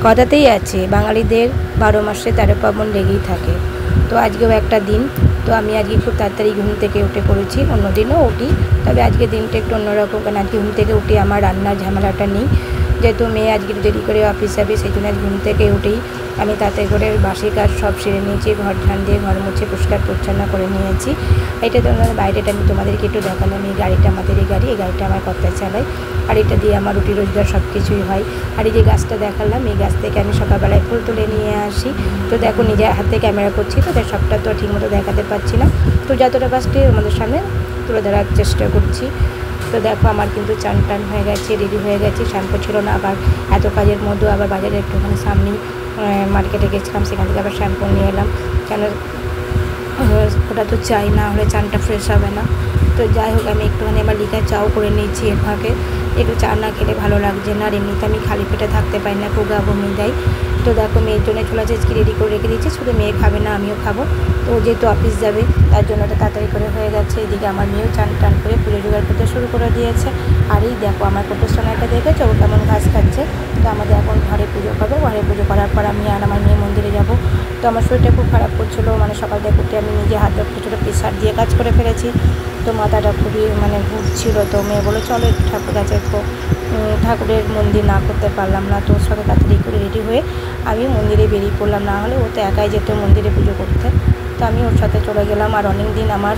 কথাতেই আছে বাঙালিদের 12 মাসে 13 পার্বণ লেগেই থাকে। তো আজকেও একটা দিন। তো আমি আজকে খুব তাড়াতাড়ি ঘুম থেকে উঠে পড়েছি, অন্য দিনও উঠি, তবে আজকে দিনটা একটু অন্যরকম, কারণ আজকে ঘুম থেকে উঠে আমার রান্নার ঝামেলাটা নেই। যেহেতু মেয়ে আজকে দেরি করে অফিস যাবে, সেই জন্য ঘুম থেকে উঠেই আমি তাতে করে বাসি কাজ সব সেরে নিয়েছি। ঘর ঝাড় দিয়ে ঘর মুছে পরিষ্কার পরিচ্ছন্ন করে নিয়েছি। এটা তোমাদের বাইরেটা আমি তোমাদেরকে একটু দেখালাম। এই গাড়িটা আমাদের এই গাড়িটা আমার কর্তা চালায়, আর এটা দিয়ে আমার রুটি রোজগার সব কিছুই হয়। আর এই যে গাছটা দেখালাম, এই গাছ থেকে আমি সকালবেলায় ফুল তুলে নিয়ে আসি। তো দেখো নিজের হাতে ক্যামেরা করছি, তো সবটা তো ঠিকমতো দেখাতে পারছি না, তো যতটা গাছটি আমাদের সামনে তুলে ধরার চেষ্টা করছি। তো দেখো আমার কিন্তু চান টান হয়ে গেছে, রেডি হয়ে গেছে। শ্যাম্পু ছিল না, আবার এত কাজের মধ্যেও আবার বাজারে একটুখানি সামনেই মার্কেটে গেছিলাম, সেখান থেকে আবার শ্যাম্পু নিয়ে এলাম, কেন ওটা তো চাই, না হলে চানটা ফ্রেশ হবে না। তো যাই হোক, আমি একটুখানি আমার লিকার চাও করে নিয়েছি। এর ফাঁকে একটু চা না খেলে ভালো লাগছে না, আর এমনিতে আমি খালি পেটে থাকতে পারি না, খুব গা বমি দেয়। তো দেখো মেয়ের জন্য ছোলা চেঁচকি রেডি করে রেখে দিয়েছি, শুধু মেয়ে খাবে না, আমিও খাবো। তো যেহেতু অফিস যাবে তার জন্য এটা তাড়াতাড়ি করে হয়ে গেছে। এদিকে আমার মেয়েও চান টান করে পুজো জোগাড় করতে শুরু করে দিয়েছে। আর এই দেখো আমার কত সোনাটা দেখেছো, ও কেমন ঘাস খাচ্ছে। তো আমাদের এখন ঘরে পুজো হবে, ঘরে পুজো করার পর আমি আর আমার মেয়ে মন্দিরে যাব। তো আমার শরীরটা খুব খারাপ করছিলো, মানে সকাল থেকে উঠে আমি নিজে হাতে ছোটো প্রেশার দিয়ে কাজ করে ফেলেছি। তো মাথাটা খুবই ঘুরছিল। তো মেয়ে বলে চলো একটু ঠাকুর কাছে, একটু ঠাকুরের মন্দির না করতে পারলাম না। তো ওর সাথে তাড়াতাড়ি করে রেডি হয়ে আমি মন্দিরে বেরিয়ে পড়লাম, না হলে ও তো একাই যেত মন্দিরে পুজো করতে। তো আমি ওর সাথে চলে গেলাম, আর অনেক দিন আমার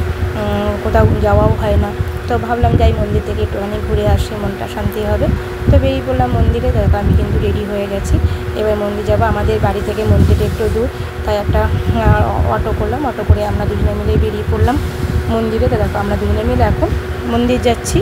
কোথাও যাওয়াও হয় না। তো ভাবলাম যাই মন্দির থেকে একটুখানি ঘুরে আসি, মনটা শান্তি হবে। তো বেরিয়ে পড়লাম মন্দিরে। দেখো আমি কিন্তু রেডি হয়ে গেছি, এবার মন্দির যাবো। আমাদের বাড়ি থেকে মন্দিরে একটু দূর, তাই একটা অটো করলাম, অটো করে আমরা দুজনে মিলে বেরিয়ে পড়লাম মন্দিরে। তো দেখো আমরা দুজনে মিলে এখন মন্দির যাচ্ছি।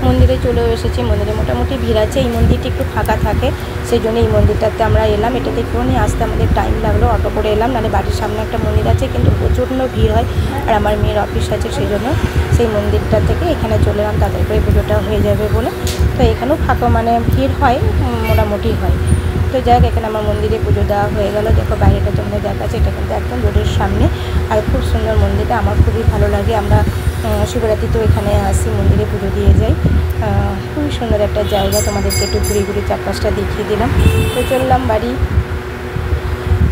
মন্দিরে চলেও এসেছি, মন্দিরে মোটামুটি ভিড় আছে। এই মন্দিরটি একটু ফাঁকা থাকে, সেই জন্য এই মন্দিরটাতে আমরা এলাম। এটাতে একটুখানি আসতে আমাদের টাইম লাগলো, অটো করে এলাম, নাহলে বাড়ির সামনে একটা মন্দির আছে, কিন্তু প্রচণ্ড ভিড় হয়, আর আমার মেয়ের অফিস আছে, সেই জন্য সেই মন্দিরটা থেকে এখানে চলে এলাম, তাদের করে পুজোটা হয়ে যাবে বলে। তো এখানেও ফাঁকা ভিড় হয়, মোটামুটি হয়। তো যাই হোক, এখানে আমার মন্দিরে পুজো দেওয়া হয়ে গেল। দেখো বাইরেটা তোমাদের দেখাচ্ছে, এটা কিন্তু একদম রোডের সামনে, আর খুব সুন্দর মন্দিরটা, আমার খুবই ভালো লাগে। আমরা শিবরাত্রিতেও এখানে আসি, মন্দিরে পুজো দিয়ে যাই। খুবই সুন্দর একটা জায়গা, তোমাদেরকে একটু ঘুরে ঘুরে চারপাশটা দেখিয়ে দিলাম। তো চললাম বাড়ি।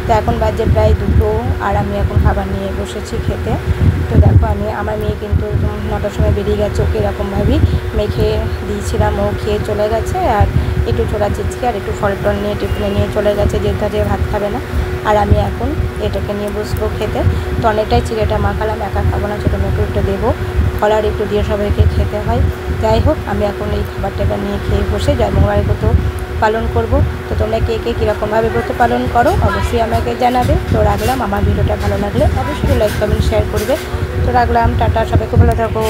তো এখন বাজে প্রায় 2টো, আর আমি এখন খাবার নিয়ে বসেছি খেতে। তো দেখো আমার মেয়ে কিন্তু 9টার সময় বেরিয়ে গেছে, ওকে এরকমভাবেই মেখে দিয়েছিলাম, ও খেয়ে চলে গেছে। আর একটু ছোলা চিচকি আর একটু ফল টল নিয়ে টিফিনে নিয়ে চলে গেছে, যেহেতু যে ভাত খাবে না। আর আমি এখন এটাকে নিয়ে বসবো খেতে। তো অনেকটাই চিড়েটা মাখালাম, একা খাবো না, ছোটো মেয়েকে একটু দেবো, ফল আর একটু দিয়ে সবাইকে খেতে হয়। যাই হোক, আমি এখন এই খাবারটা নিয়ে খেয়ে বসে জন্মবারের ব্রত পালন করব। তো তোমরা কে কে কীরকমভাবে ব্রত পালন করো অবশ্যই আমাকে জানাবে। তো রাখলাম, আমার ভিডিওটা ভালো লাগলে অবশ্যই লাইক কমেন্ট শেয়ার করবে। তো রাখলাম, টাটা, সবাইকে ভালো থাকো।